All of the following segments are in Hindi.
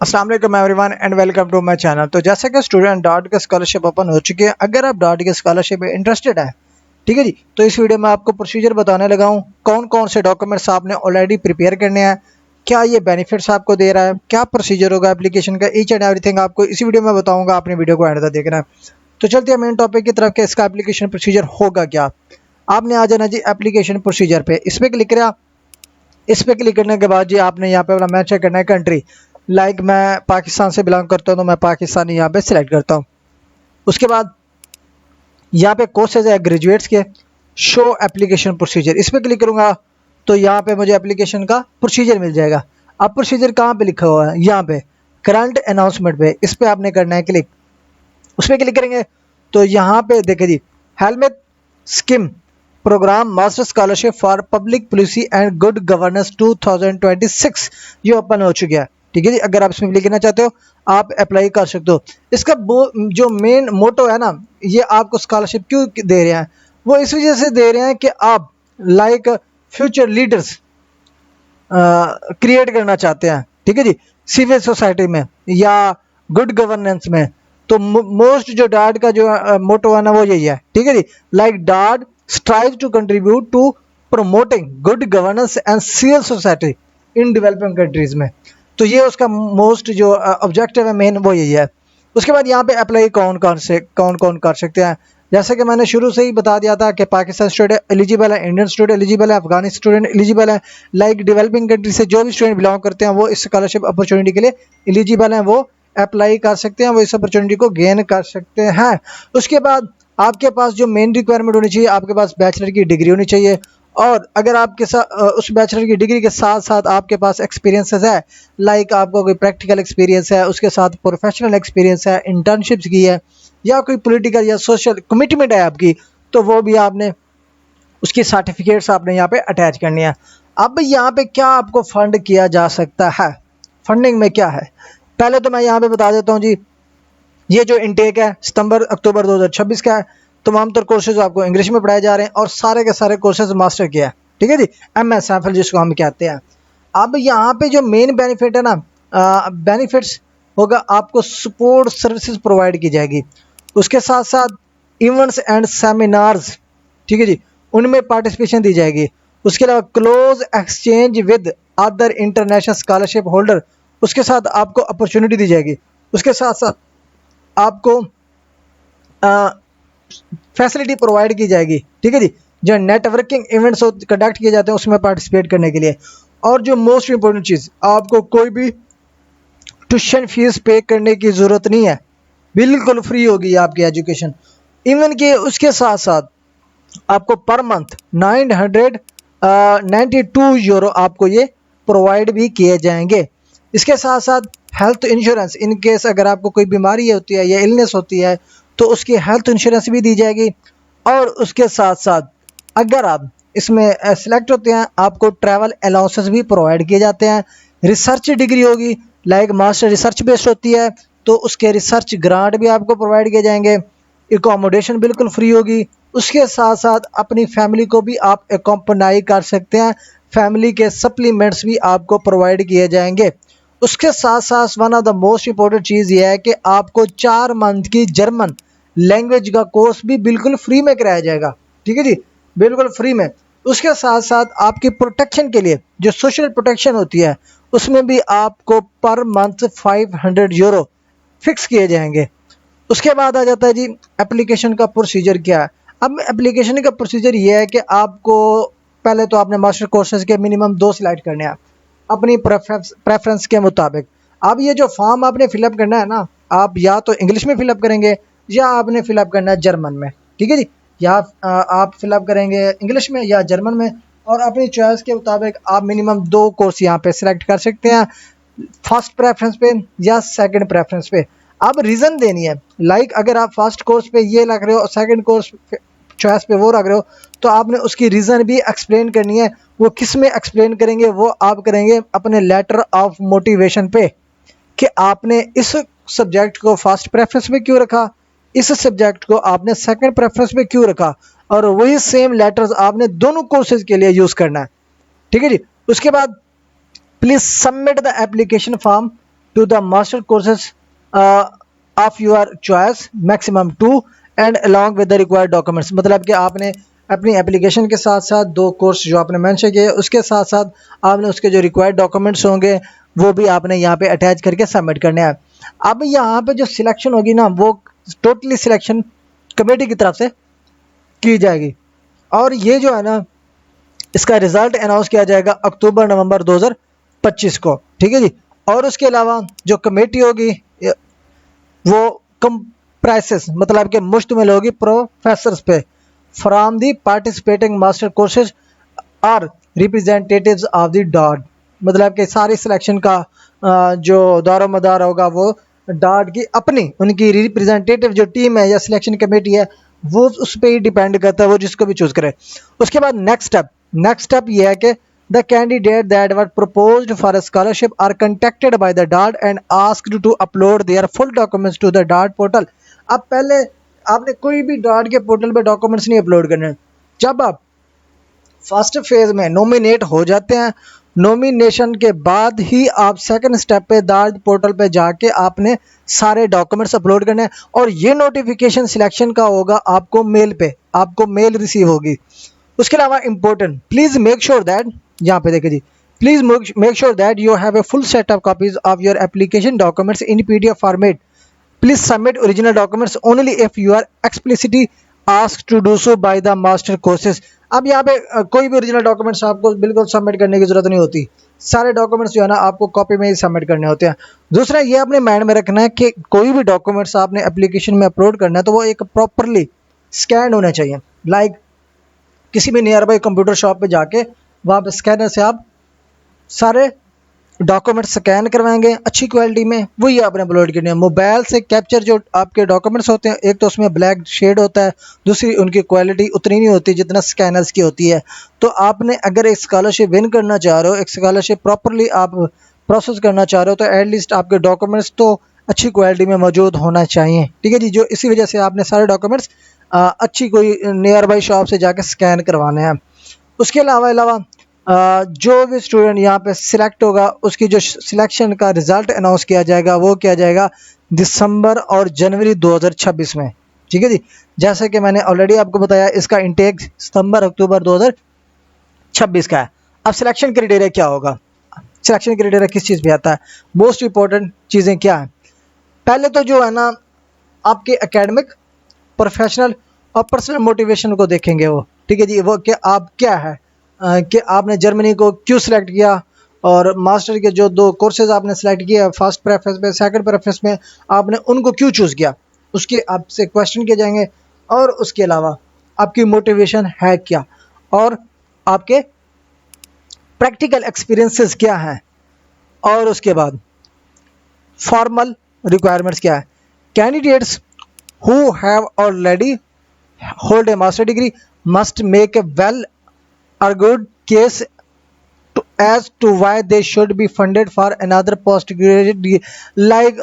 अस्सलाम वालेकुम everyone and welcome to my channel. तो जैसे कि स्टूडेंट डॉट के स्कॉलरशिप ओपन हो चुकी है, अगर आप डॉट के स्कॉलरशिप में इंटरेस्टेड है, ठीक है जी, तो इस वीडियो में आपको प्रोसीजर बताने लगा हूँ। कौन कौन से डॉक्यूमेंट्स आपने ऑलरेडी प्रिपेयर करने हैं, क्या ये बेनिफिट्स आपको दे रहा है, क्या प्रोसीजर होगा एप्लीकेशन का, ईच एंड एवरीथिंग आपको इसी वीडियो में बताऊंगा। आपने वीडियो को एंड तक देखना है। तो चलते हैं मेन टॉपिक की तरफ कि इसका एप्लीकेशन प्रोसीजर होगा क्या। आपने आ जाना जी एप्लीकेशन प्रोसीजर पे, इस पर क्लिक करा। इस पे क्लिक करने के बाद जी आपने यहाँ पे अपना मैच चेक करना है कंट्री। लाइक मैं पाकिस्तान से बिलोंग करता हूँ तो मैं पाकिस्तानी यहाँ पे सिलेक्ट करता हूँ। उसके बाद यहाँ पे कोर्सेज है ग्रेजुएट्स के, शो एप्लीकेशन प्रोसीजर, इस पर क्लिक करूँगा तो यहाँ पे मुझे एप्लीकेशन का प्रोसीजर मिल जाएगा। अब प्रोसीजर कहाँ पे लिखा हुआ है, यहाँ पे करंट अनाउंसमेंट पे, इस पे आपने करना है क्लिक। उस पर क्लिक करेंगे तो यहाँ पे देखिए जी, Helmut Schmidt programme master scholarship for public policy and good governance 2026 ये ओपन हो चुका है। ठीक है जी, अगर आप इसमें लिखना चाहते हो आप अप्लाई कर सकते हो। इसका जो मेन मोटो है ना, ये आपको स्कॉलरशिप क्यों दे रहे हैं, वो इस वजह से दे रहे हैं कि आप लाइक फ्यूचर लीडर्स क्रिएट करना चाहते हैं। ठीक है जी, सिविल सोसाइटी में या गुड गवर्नेंस में। तो मोस्ट जो डाड का जो मोटो है ना, वो यही है। ठीक है जी, like that strive to contribute to promoting good governance and civil society in developing countries में। तो ये उसका मोस्ट जो ऑब्जेक्टिव है मेन, वो यही है। उसके बाद यहाँ पे अप्लाई कौन कौन कर सकते हैं। जैसे कि मैंने शुरू से ही बता दिया था कि पाकिस्तान स्टूडेंट एलिजिबल है, इंडियन स्टूडेंट एलिजिबल है, अफगानी स्टूडेंट एलिजिबल है। लाइक डेवलपिंग कंट्री से जो भी स्टूडेंट बिलोंग करते हैं वो इस स्कॉलरशिप अपॉर्चुनिटी के लिए एलिजिबल हैं, वो अप्लाई कर सकते हैं, वो इस अपॉर्चुनिटी को गेन कर सकते हैं। उसके बाद आपके पास जो मेन रिक्वायरमेंट होनी चाहिए, आपके पास बैचलर की डिग्री होनी चाहिए। और अगर आपके साथ उस बैचलर की डिग्री के साथ साथ आपके पास एक्सपीरियंसेस है, लाइक आपको कोई प्रैक्टिकल एक्सपीरियंस है, उसके साथ प्रोफेशनल एक्सपीरियंस है, इंटर्नशिप्स की है, या कोई पॉलिटिकल या सोशल कमिटमेंट है आपकी, तो वो भी आपने उसकी सर्टिफिकेट्स आपने यहाँ पे अटैच करनी है। अब यहाँ पे क्या आपको फंड किया जा सकता है, फंडिंग में क्या है, पहले तो मैं यहाँ पे बता देता हूँ जी। ये जो इनटेक है सितंबर अक्टूबर 2026 का है। तमाम तर कोर्सेज आपको इंग्लिश में पढ़ाए जा रहे हैं और सारे के सारे कोर्सेज मास्टर किया है। ठीक है जी, MSFL जिसको हम कहते हैं। अब यहाँ पे जो मेन बेनिफिट है ना, बेनिफिट्स होगा, आपको सपोर्ट सर्विसेज प्रोवाइड की जाएगी। उसके साथ साथ इवेंट्स एंड सेमिनार्स, ठीक है जी, उनमें पार्टिसिपेशन दी जाएगी। उसके अलावा close exchange with other international scholarship holder, उसके साथ आपको अपॉर्चुनिटी दी जाएगी। उसके साथ साथ आपको फैसिलिटी प्रोवाइड की जाएगी। ठीक है जी, जो नेटवर्किंग इवेंट्स कंडक्ट किए जाते हैं उसमें पार्टिसिपेट करने के लिए। और जो मोस्ट इंपॉर्टेंट चीज़, आपको कोई भी ट्यूशन फीस पे करने की ज़रूरत नहीं है, बिल्कुल फ्री होगी आपकी एजुकेशन। इवन के उसके साथ साथ आपको पर मंथ 992 यूरो आपको ये प्रोवाइड भी किए जाएंगे। इसके साथ साथ हेल्थ इंश्योरेंस, इन केस अगर आपको कोई बीमारी होती है या इलनेस होती है तो उसकी हेल्थ इंश्योरेंस भी दी जाएगी। और उसके साथ साथ अगर आप इसमें सेलेक्ट होते हैं, आपको ट्रैवल अलाउंसेस भी प्रोवाइड किए जाते हैं। रिसर्च डिग्री होगी, लाइक मास्टर रिसर्च बेस्ड होती है, तो उसके रिसर्च ग्रांट भी आपको प्रोवाइड किए जाएंगे। एकोमोडेशन बिल्कुल फ्री होगी। उसके साथ साथ अपनी फैमिली को भी आप एकम्पनाई कर सकते हैं, फैमिली के सप्लीमेंट्स भी आपको प्रोवाइड किए जाएंगे। उसके साथ साथ one of the most important चीज़ ये है कि आपको 4 मंथ की जर्मन लैंग्वेज का कोर्स भी बिल्कुल फ्री में कराया जाएगा। ठीक है जी, बिल्कुल फ्री में। उसके साथ साथ आपकी प्रोटेक्शन के लिए जो सोशल प्रोटेक्शन होती है, उसमें भी आपको पर मंथ 500 यूरो फिक्स किए जाएंगे। उसके बाद आ जाता है जी एप्लीकेशन का प्रोसीजर क्या है। अब एप्लीकेशन का प्रोसीजर ये है कि आपको पहले तो आपने मास्टर कोर्सेज के मिनिमम 2 सिलेक्ट करने हैं अपनी प्रेफरेंस के मुताबिक। अब ये जो फॉर्म आपने फिलअप करना है ना, आप या तो इंग्लिश में फिलअप करेंगे या आपने फिलअप करना है जर्मन में। ठीक है जी, या आप फिलअप करेंगे इंग्लिश में या जर्मन में, और अपनी चॉइस के मुताबिक आप मिनिमम 2 कोर्स यहाँ पे सिलेक्ट कर सकते हैं, फर्स्ट प्रेफरेंस पे या सेकंड प्रेफरेंस पे। अब रीज़न देनी है, लाइक अगर आप फर्स्ट कोर्स पे ये रख रहे हो और सेकंड कोर्स चॉइस पे वो रख रहे हो, तो आपने उसकी रीज़न भी एक्सप्लेन करनी है। वो किस में एक्सप्लेन करेंगे, वो आप करेंगे अपने लेटर ऑफ मोटिवेशन पे, कि आपने इस सब्जेक्ट को फर्स्ट प्रेफरेंस में क्यों रखा, इस सब्जेक्ट को आपने सेकंड प्रेफरेंस में क्यों रखा, और वही सेम लेटर्स आपने दोनों कोर्सेज के लिए यूज़ करना है। ठीक है जी। उसके बाद please submit the application form to the master courses of your choice, maximum 2, and along with the required documents। मतलब कि आपने अपनी एप्लीकेशन के साथ साथ 2 कोर्स जो आपने मेंशन किए, उसके साथ साथ आपने उसके जो रिक्वायर्ड डॉक्यूमेंट्स होंगे वो भी आपने यहाँ पे अटैच करके सबमिट करने हैं। अब यहाँ पे जो सिलेक्शन होगी ना, वो टोटली सिलेक्शन कमेटी की तरफ से की जाएगी, और ये जो है ना, इसका रिजल्ट अनाउंस किया जाएगा अक्टूबर नवंबर 2025 को, ठीक है जी। और उसके अलावा जो कमेटी होगी वो कंप्राइसेस, मतलब कि मुश्तमिल होगी प्रोफेसर्स पे, from the participating master courses or representatives of the DAAD. मतलब कि सारी सिलेक्शन का जो दारो मदार होगा वो डॉट की अपनी उनकी रिप्रेजेंटेटिव जो टीम है या सिलेक्शन कमेटी है वो उस पर ही डिपेंड करता है, वो जिसको भी चूज करे। उसके बाद नेक्स्ट स्टेप ये है कि the candidate that were proposed for a scholarship are contacted by the DAAD and asked to upload their full documents to the DAAD portal. अब पहले आपने कोई भी डॉट के पोर्टल पे डॉक्यूमेंट्स नहीं अपलोड करने। जब आप फर्स्ट फेज में नॉमिनेट हो जाते हैं, नॉमिनेशन के बाद ही आप सेकंड स्टेप पे डॉट पोर्टल पे जाके आपने सारे डॉक्यूमेंट्स अपलोड करने हैं, और ये नोटिफिकेशन सिलेक्शन का होगा आपको मेल पे, आपको मेल रिसीव होगी। उसके अलावा important, please make sure that, यहाँ पे देखिए जी, please make sure that you have a full set of copies of your application documents in PDF format. Please submit original documents only if you are explicitly asked to do so by the master courses. अब यहाँ पे कोई भी ओरिजिनल डॉक्यूमेंट्स आपको बिल्कुल सबमिट करने की जरूरत नहीं होती, सारे डॉक्यूमेंट्स जो है ना आपको कॉपी में ही सबमिट करने होते हैं। दूसरा ये आपने माइंड में रखना है कि कोई भी डॉक्यूमेंट्स आपने एप्लीकेशन में अपलोड करना है तो वो एक प्रॉपरली स्कैन होना चाहिए। लाइक किसी भी नियर बाई कंप्यूटर शॉप पे जाके वहाँ पे स्कैनर से आप सारे डॉक्यूमेंट स्कैन करवाएंगे अच्छी क्वालिटी में, वही आपने अपलोड करनी है। मोबाइल से कैप्चर जो आपके डॉक्यूमेंट्स होते हैं, एक तो उसमें ब्लैक शेड होता है, दूसरी उनकी क्वालिटी उतनी नहीं होती जितना स्कैनर्स की होती है। तो आपने अगर एक स्कॉलरशिप विन करना चाह रहे हो, एक स्कॉलरशिप प्रॉपरली आप प्रोसेस करना चाह रहे हो, तो एटलीस्ट आपके डॉक्यूमेंट्स तो अच्छी क्वालिटी में मौजूद होना चाहिए, ठीक है जी। जो इसी वजह से आपने सारे डॉक्यूमेंट्स अच्छी कोई नियर बाई शॉप से जाकर स्कैन करवाने हैं। उसके अलावा जो भी स्टूडेंट यहाँ पे सिलेक्ट होगा उसकी जो सिलेक्शन का रिजल्ट अनाउंस किया जाएगा वो किया जाएगा दिसंबर और जनवरी 2026 में, ठीक है जी। जैसे कि मैंने ऑलरेडी आपको बताया, इसका इंटेक सितंबर अक्टूबर 2026 का है। अब सिलेक्शन क्राइटेरिया क्या होगा, सिलेक्शन क्राइटेरिया किस चीज़ पे आता है, मोस्ट इंपॉर्टेंट चीज़ें क्या हैं। पहले तो जो है ना आपके एकेडमिक, प्रोफेशनल और पर्सनल मोटिवेशन को देखेंगे वो, ठीक है जी। वो कि आप क्या है कि आपने जर्मनी को क्यों सिलेक्ट किया, और मास्टर के जो 2 कोर्सेज आपने सेलेक्ट किया फर्स्ट प्रेफरेंस में, सेकंड प्रेफरेंस में, आपने उनको क्यों चूज़ किया, उसके आपसे क्वेश्चन किए जाएंगे। और उसके अलावा आपकी मोटिवेशन है क्या, और आपके प्रैक्टिकल एक्सपीरियंसेस क्या हैं, और उसके बाद फॉर्मल रिक्वायरमेंट्स क्या है। Candidates who have already hold a master degree must make a well argued case as to why they should be funded for another postgraduate degree। like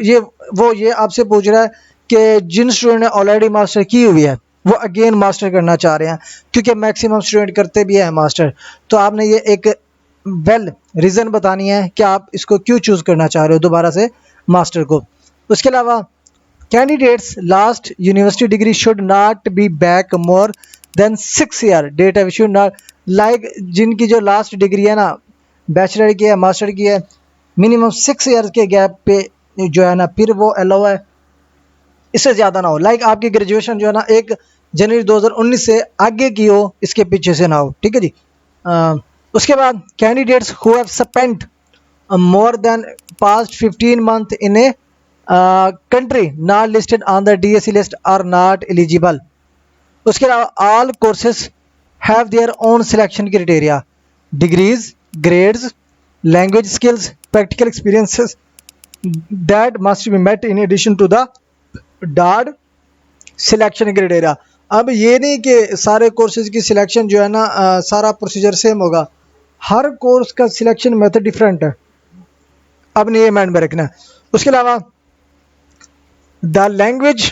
ये आपसे पूछ रहा है कि जिन स्टूडेंट ने ऑलरेडी मास्टर की हुई है वो अगेन मास्टर करना चाह रहे हैं, क्योंकि मैक्सिमम स्टूडेंट करते भी हैं मास्टर, तो आपने ये एक वेल रीज़न बतानी है कि आप इसको क्यों चूज़ करना चाह रहे हो दोबारा से मास्टर को। उसके अलावा candidates last university degree should not be back more than 6 year date of issue not. Like जिनकी जो लास्ट डिग्री है ना, बैचलर की है, मास्टर की है, मिनिमम 6 ईयर के गैप पे जो है ना फिर वो अलाउ है, इससे ज़्यादा ना हो। लाइक आपकी ग्रेजुएशन जो है ना 1 जनवरी 2019 से आगे की हो, इसके पीछे से ना हो, ठीक है जी। उसके बाद candidates who have spent more than past 15 month in A country not listed on the DSC list are not eligible। उसके अलावा all courses have their own selection criteria, degrees, grades, language skills, practical experiences that must be met in addition to the DARD selection criteria। अब ये नहीं कि सारे कोर्सेज की सिलेक्शन जो है ना सारा प्रोसीजर सेम होगा, हर कोर्स का सिलेक्शन मेथड डिफरेंट है, अब नहीं ये माइंड में रखना है। उसके अलावा the language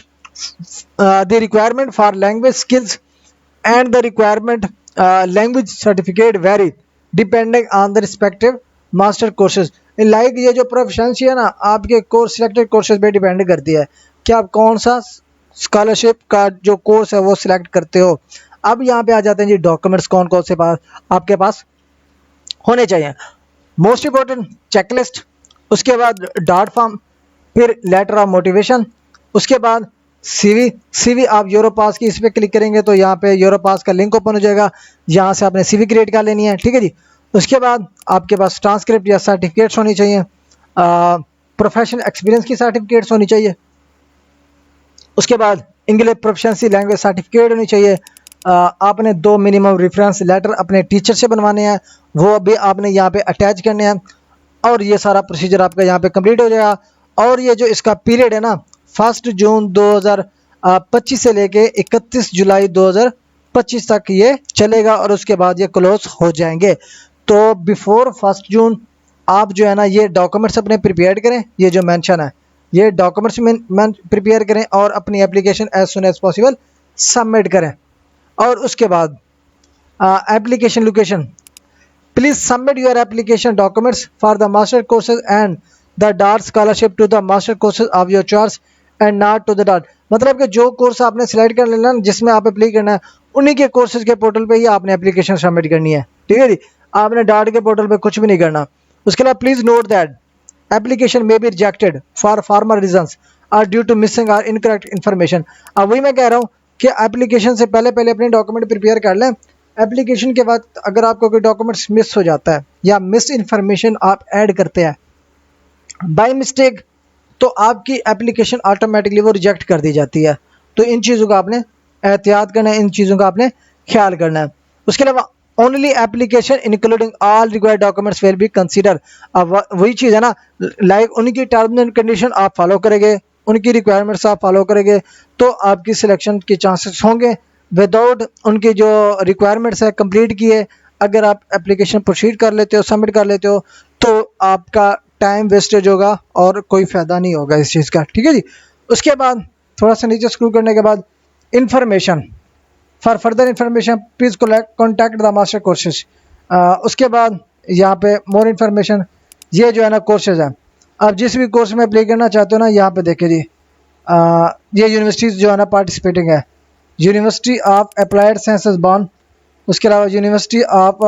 the requirement for language skills and the requirement language certificate vary depending on the respective master courses. Like ये जो प्रोफिशिएंसी है ना आपके कोर्स सिलेक्टेड कोर्सेज पे डिपेंड करती है कि आप कौन सा स्कॉलरशिप का जो कोर्स है वो सिलेक्ट करते हो। अब यहाँ पे आ जाते हैं जी डॉक्यूमेंट्स कौन कौन से पास आपके पास होने चाहिए। मोस्ट इंपॉर्टेंट चेकलिस्ट, उसके बाद डार्ट फॉर्म, फिर लेटर ऑफ मोटिवेशन, उसके बाद सीवी। सीवी आप यूरोपास की इस पर क्लिक करेंगे तो यहाँ पे यूरोपास का लिंक ओपन हो जाएगा, यहाँ से आपने सीवी क्रिएट कर लेनी है, ठीक है जी। उसके बाद आपके पास ट्रांसक्रिप्ट या सर्टिफिकेट्स होनी चाहिए, प्रोफेशनल एक्सपीरियंस की सर्टिफिकेट्स होनी चाहिए, उसके बाद इंग्लिश प्रोफिशिएंसी लैंग्वेज सर्टिफिकेट होनी चाहिए। आपने 2 मिनिमम रेफरेंस लेटर अपने टीचर से बनवाने हैं, वो भी आपने यहाँ पे अटैच करने हैं, और ये सारा प्रोसीजर आपका यहाँ पे कंप्लीट हो जाएगा। और ये जो इसका पीरियड है ना 1 जून 2025 से लेके 31 जुलाई 2025 तक ये चलेगा, और उसके बाद ये क्लोज हो जाएंगे। तो बिफोर 1 जून आप जो है ना ये डॉक्यूमेंट्स अपने प्रिपेयर करें, ये जो मेंशन है ये डॉक्यूमेंट्स में प्रिपेयर करें और अपनी application as soon as possible submit करें। और उसके बाद application location, please submit your application documents for the master courses and the dart scholarship to the master courses of your choice and not to the dart. मतलब कि जो कोर्स आपने सिलेक्ट कर लेना जिसमें आप अप्लाई करना है उन्हीं के कोर्सेज के पोर्टल पे ही आपने एप्लीकेशन सबमिट करनी है, ठीक है जी। आपने डार्ट के पोर्टल पे कुछ भी नहीं करना। उसके अलावा please note that application may be rejected for formal reasons or due to missing or incorrect information. अब वही मैं कह रहा हूँ कि एप्लीकेशन से पहले अपने डॉक्यूमेंट प्रिपेयर कर लें। एप्लीकेशन के बाद अगर आपको कोई डॉक्यूमेंट्स मिस हो जाता है या मिस इन्फॉर्मेशन आप ऐड करते हैं बाय मिस्टेक, तो आपकी एप्लीकेशन ऑटोमेटिकली वो रिजेक्ट कर दी जाती है। तो इन चीज़ों का आपने एहतियात करना है, इन चीज़ों का आपने ख्याल करना है। उसके अलावा only application including all required documents will be consider. अब वही चीज़ है ना, लाइक उनकी टर्म्स एंड कंडीशन आप फॉलो करेंगे, उनकी रिक्वायरमेंट्स आप फॉलो करेंगे तो आपकी सिलेक्शन के चांसेस होंगे। विदाउट उनकी जो रिक्वायरमेंट्स है कंप्लीट किए अगर आप एप्लीकेशन प्रोसीड कर लेते हो, सबमिट कर लेते हो, तो आपका टाइम वेस्टेज होगा और कोई फ़ायदा नहीं होगा इस चीज़ का, ठीक है जी। उसके बाद थोड़ा सा नीचे स्क्रॉल करने के बाद information, for further information please contact the master courses. उसके बाद यहाँ पे मोर इन्फॉर्मेशन, ये जो है ना कोर्सेज है, आप जिस भी कोर्स में अप्लाई करना चाहते हो ना यहाँ पे देखिए जी, ये यूनिवर्सिटीज़ जो है ना पार्टिसिपेटिंग है, यूनिवर्सिटी ऑफ अप्लाइड साइंसेस बॉन, उसके अलावा यूनिवर्सिटी ऑफ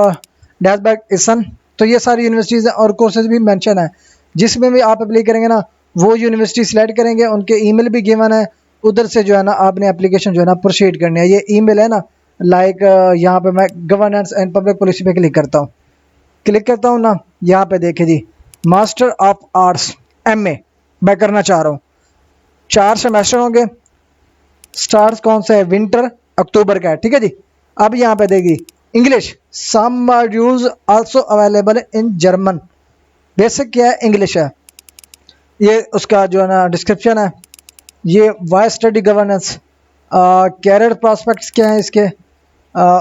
डेजबर्ग इसन। तो ये सारी यूनिवर्सिटीज़ हैं और कोर्सेज भी मेंशन है। जिसमें भी आप अप्लाई करेंगे ना वो यूनिवर्सिटी सिलेक्ट करेंगे, उनके ईमेल भी गिवन है, उधर से जो है ना आपने एप्लीकेशन जो है ना प्रोसीड करनी है। ये ईमेल है ना, लाइक यहाँ पे मैं गवर्नेंस एंड पब्लिक पॉलिसी पे क्लिक करता हूँ ना, यहाँ पे देखिए जी मास्टर ऑफ आर्ट्स MA मैं करना चाह रहा हूँ। 4 सेमेस्टर होंगे, स्टार्ट कौन सा है, विंटर अक्टूबर का है, ठीक है जी। अब यहाँ पे देगी English, some modules also available in German. Basic क्या है, इंग्लिश है। ये उसका जो है ना डिस्क्रिप्शन है, ये wise study governance, career prospects क्या है इसके,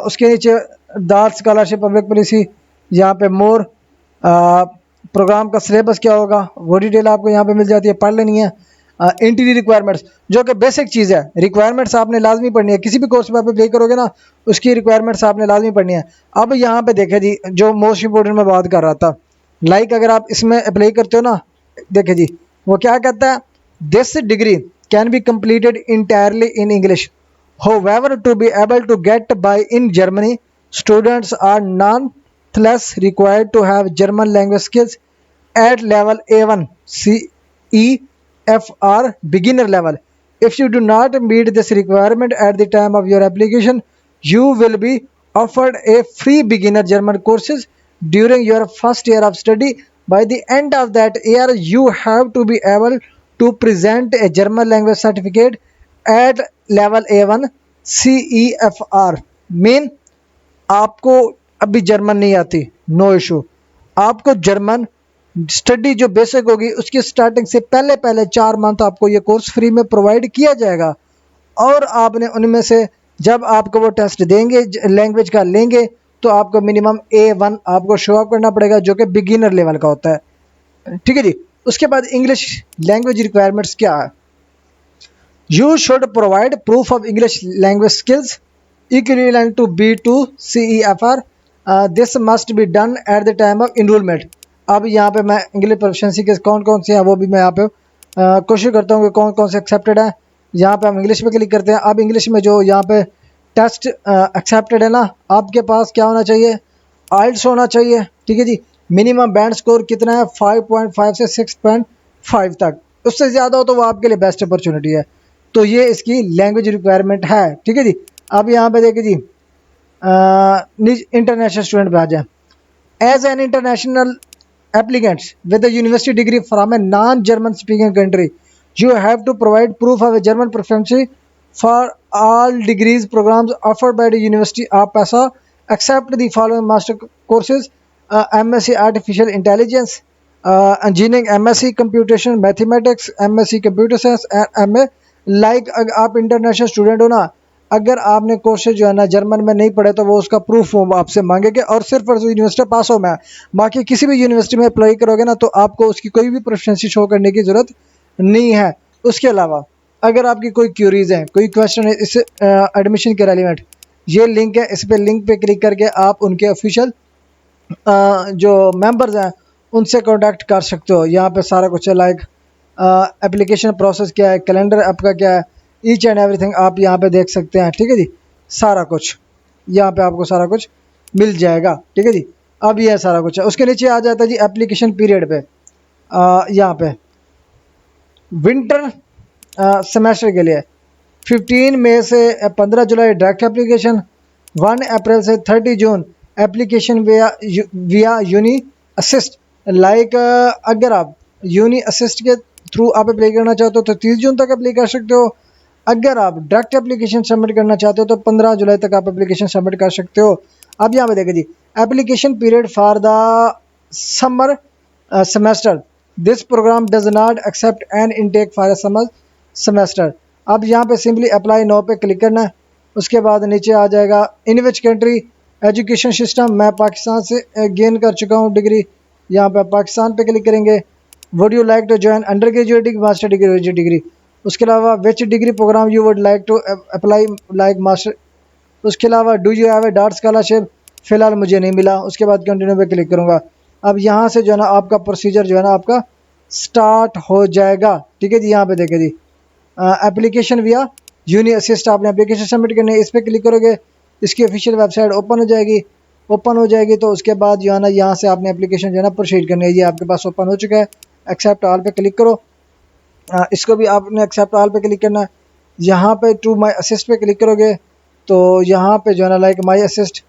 उसके नीचे डार्ट स्कॉलरशिप पब्लिक पॉलिसी, यहाँ पे मोर प्रोग्राम का सिलेबस क्या होगा वो डिटेल आपको यहाँ पे मिल जाती है, पढ़ लेनी है। इंटीरियर रिक्वायरमेंट्स जो कि बेसिक चीज़ है, रिक्वायरमेंट्स आपने लाजमी पढ़नी है, किसी भी कोर्स में आप अप्लाई करोगे ना उसकी रिक्वायरमेंट्स आपने लाजमी पढ़नी है। अब यहाँ पे देखें जी जो मोस्ट इंपॉर्टेंट मैं बात कर रहा था, लाइक अगर आप इसमें अप्लाई करते हो ना, देखे जी वो क्या कहता है, this degree can be completed entirely in English. However, to be able to get by in Germany, students are nonetheless required to have German language skills at level A1 CEFR beginner level. If you do not meet this requirement at the time of your application, you will be offered a free beginner German courses during your first year of study. By the end of that year, you have to be able to present a German language certificate at level A1 CEFR। Mean आपको अभी जर्मन नहीं आती, नो इशू, आपको जर्मन स्टडी जो बेसिक होगी उसकी स्टार्टिंग से पहले 4 मंथ आपको ये कोर्स फ्री में प्रोवाइड किया जाएगा। और आपने उनमें से जब आपको वो टेस्ट देंगे लैंग्वेज का लेंगे तो आपको मिनिमम A1 आपको शो अप करना पड़ेगा जो कि बिगिनर लेवल का होता है, ठीक है जी। उसके बाद इंग्लिश लैंग्वेज रिक्वायरमेंट्स क्या है, you should provide proof of English language skills equivalent to B2 CEFR। This must be done at the time of enrollment. अब यहाँ पे मैं इंग्लिश प्रोफिशिएंसी के कौन कौन से हैं वो भी मैं यहाँ पे कोशिश करता हूँ कि कौन कौन से एक्सेप्टेड है। यहाँ पे हम इंग्लिश पे क्लिक करते हैं। अब इंग्लिश में जो यहाँ पे टेस्ट एक्सेप्टेड है ना, आपके पास क्या होना चाहिए, आइल्स होना चाहिए, ठीक है जी। मिनिमम बैंड स्कोर कितना है, 5.5 से 6.5 तक, उससे ज़्यादा हो तो वो आपके लिए बेस्ट अपॉर्चुनिटी है। तो ये इसकी लैंग्वेज रिक्वायरमेंट है, ठीक है जी। अब यहाँ पे देखिए जी, इंटरनेशनल स्टूडेंट पे आ जाए। As an international applicants with a university degree from a non-German speaking country, you have to provide proof of a German proficiency for all degrees programs offered by the university of PESA, except the following master courses: MSc Artificial Intelligence, Engineering, MSc Computation Mathematics, MSc Computer Science and MA। Like आप इंटरनेशनल स्टूडेंट हो ना, अगर आपने कोर्सेज जो है ना जर्मन में नहीं पढ़े तो वो उसका प्रूफ वो आपसे मांगेंगे, और सिर्फ और यूनिवर्सिटी पास हो में, बाकी किसी भी यूनिवर्सिटी में अप्लाई करोगे ना तो आपको उसकी कोई भी प्रोफिशिएंसी शो करने की ज़रूरत नहीं है। उसके अलावा अगर आपकी कोई क्यूरीज हैं, कोई क्वेश्चन है इस एडमिशन के रेलिवेंट, ये लिंक है, इस पर लिंक पे क्लिक करके आप उनके ऑफिशियल जो मेंबर्स हैं उनसे कांटेक्ट कर सकते हो। यहाँ पे सारा कुछ है, लाइक एप्लीकेशन प्रोसेस क्या है, कैलेंडर आपका क्या है, ईच एंड एवरीथिंग आप यहाँ पे देख सकते हैं, ठीक है जी। सारा कुछ यहाँ पे आपको सारा कुछ मिल जाएगा, ठीक है जी। अब ये सारा कुछ है। उसके नीचे आ जाता है जी एप्लीकेशन पीरियड पे। यहाँ पे विंटर सेमेस्टर के लिए 15 मई से 15 जुलाई डायरेक्ट एप्लीकेशन, 1 अप्रैल से 30 जून एप्लीकेशन विया यूनी असिस्ट। लाइक अगर आप यूनी असिस्ट के थ्रू आप अप्लाई करना चाहते हो तो 30 जून तक अप्लाई कर सकते हो। अगर आप डायरेक्ट एप्लीकेशन सबमिट करना चाहते हो तो 15 जुलाई तक आप एप्लीकेशन सबमिट कर सकते हो। अब यहाँ पे देखिए जी, application period for the summer semester, this programme does not accept an intake for summer semester. अब यहाँ पे सिंपली अप्लाई नो पे क्लिक करना है। उसके बाद नीचे आ जाएगा in which country education system, मैं पाकिस्तान से गेन कर चुका हूँ डिग्री, यहाँ पे पाकिस्तान पे क्लिक करेंगे। Would you like to join undergraduate degree, master degree. उसके अलावा which degree program you would like to apply like master. उसके अलावा do you have a dart scholarship, फ़िलहाल मुझे नहीं मिला। उसके बाद कंटिन्यू पे क्लिक करूँगा। अब यहाँ से जो है ना आपका प्रोसीजर जो है ना आपका स्टार्ट हो जाएगा, ठीक है जी। यहाँ पे देखें जी, एप्लीकेशन विया यूनी असिस्ट, आपने एप्लीकेशन सबमिट करनी है, इस पर क्लिक करोगे, इसकी ऑफिशियल वेबसाइट ओपन हो जाएगी। तो उसके बाद जो है ना यहाँ से आपने एप्लीकेशन जो है ना प्रोसीड करनी है। ये आपके पास ओपन हो चुका है। एक्सेप्ट ऑल पे क्लिक करो, इसको भी आपने एक्सेप्ट ऑल पे क्लिक करना है। यहाँ पे टू माई असिस्ट पे क्लिक करोगे तो यहाँ पे जो है ना लाइक माई असिस्ट,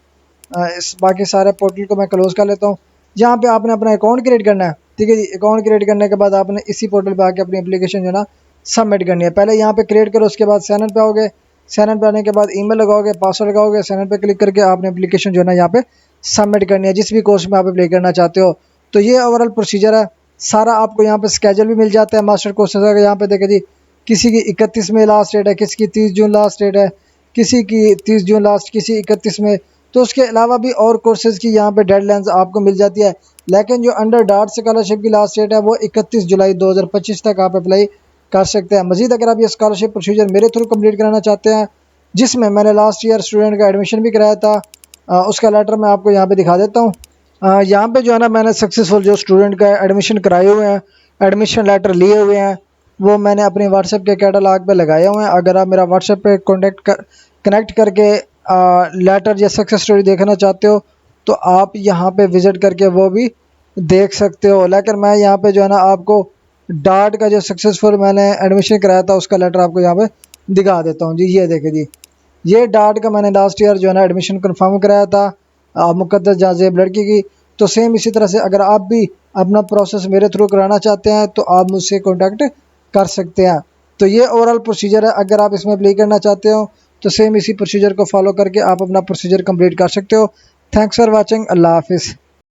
इस बाकी सारे पोर्टल को मैं क्लोज कर लेता हूँ। यहाँ पे आपने अपना अकाउंट क्रिएट करना है, ठीक है जी। अकाउंट क्रिएट करने के बाद आपने इसी पोर्टल पे आके अपनी एप्लीकेशन जो है ना सबमिट करनी है। पहले यहाँ पे क्रिएट करो, उसके बाद साइन इन पे आओगे, साइन इन पे आने के बाद ईमेल लगाओगे, पासवर्ड लगाओगे, साइन इन पे क्लिक करके आपने एप्लीकेशन जो है ना यहाँ पे सबमिट करनी है, जिस भी कोर्स में आप अप्लाई करना चाहते हो। तो ये ओवरऑल प्रोसीजर है सारा। आपको यहाँ पे स्केड्यूल भी मिल जाता है मास्टर कोर्सेज का। यहाँ पे देखें जी, किसी की 31 में लास्ट डेट है, किसी की 30 जून लास्ट डेट है, किसी की 30 जून लास्ट, किसी 31 में। तो उसके अलावा भी और कोर्सेज़ की यहाँ पे डेडलाइंस आपको मिल जाती है। लेकिन जो अंडर डार्ट स्कॉलरशिप की लास्ट डेट है वो 31 जुलाई 2025 तक आप अप्लाई कर सकते हैं। मज़ीद अगर आप ये स्कॉलरशिप प्रोसीजर मेरे थ्रू कंप्लीट कराना चाहते हैं, जिसमें मैंने लास्ट ईयर स्टूडेंट का एडमिशन भी कराया था, उसका लेटर मैं आपको यहाँ पे दिखा देता हूँ। यहाँ पे जो है ना मैंने सक्सेसफुल जो स्टूडेंट का एडमिशन कराए हुए हैं, एडमिशन लेटर लिए हुए हैं, वो मैंने अपने व्हाट्सएप के कैटलॉग पे लगाए हुए हैं। अगर आप मेरा व्हाट्सएप पे कनेक्ट करके लेटर या सक्सेस स्टोरी देखना चाहते हो तो आप यहाँ पे विज़िट करके वो भी देख सकते हो। लेकिन मैं यहाँ पे जो है ना आपको डार्ट का जो सक्सेसफुल मैंने एडमिशन कराया था उसका लेटर आपको यहाँ पे दिखा देता हूँ जी। ये देखे जी, ये डार्ट का मैंने लास्ट ईयर जो है ना एडमिशन कन्फर्म कराया था मुक़द्दस जाज़ेब लड़की की। तो सेम इसी तरह से अगर आप भी अपना प्रोसेस मेरे थ्रू कराना चाहते हैं तो आप मुझसे कॉन्टैक्ट कर सकते हैं। तो ये ओवरऑल प्रोसीजर है। अगर आप इसमें अप्लाई करना चाहते हो तो सेम इसी प्रोसीजर को फॉलो करके आप अपना प्रोसीजर कंप्लीट कर सकते हो। Thanks for watching. अल्लाह हाफिज़।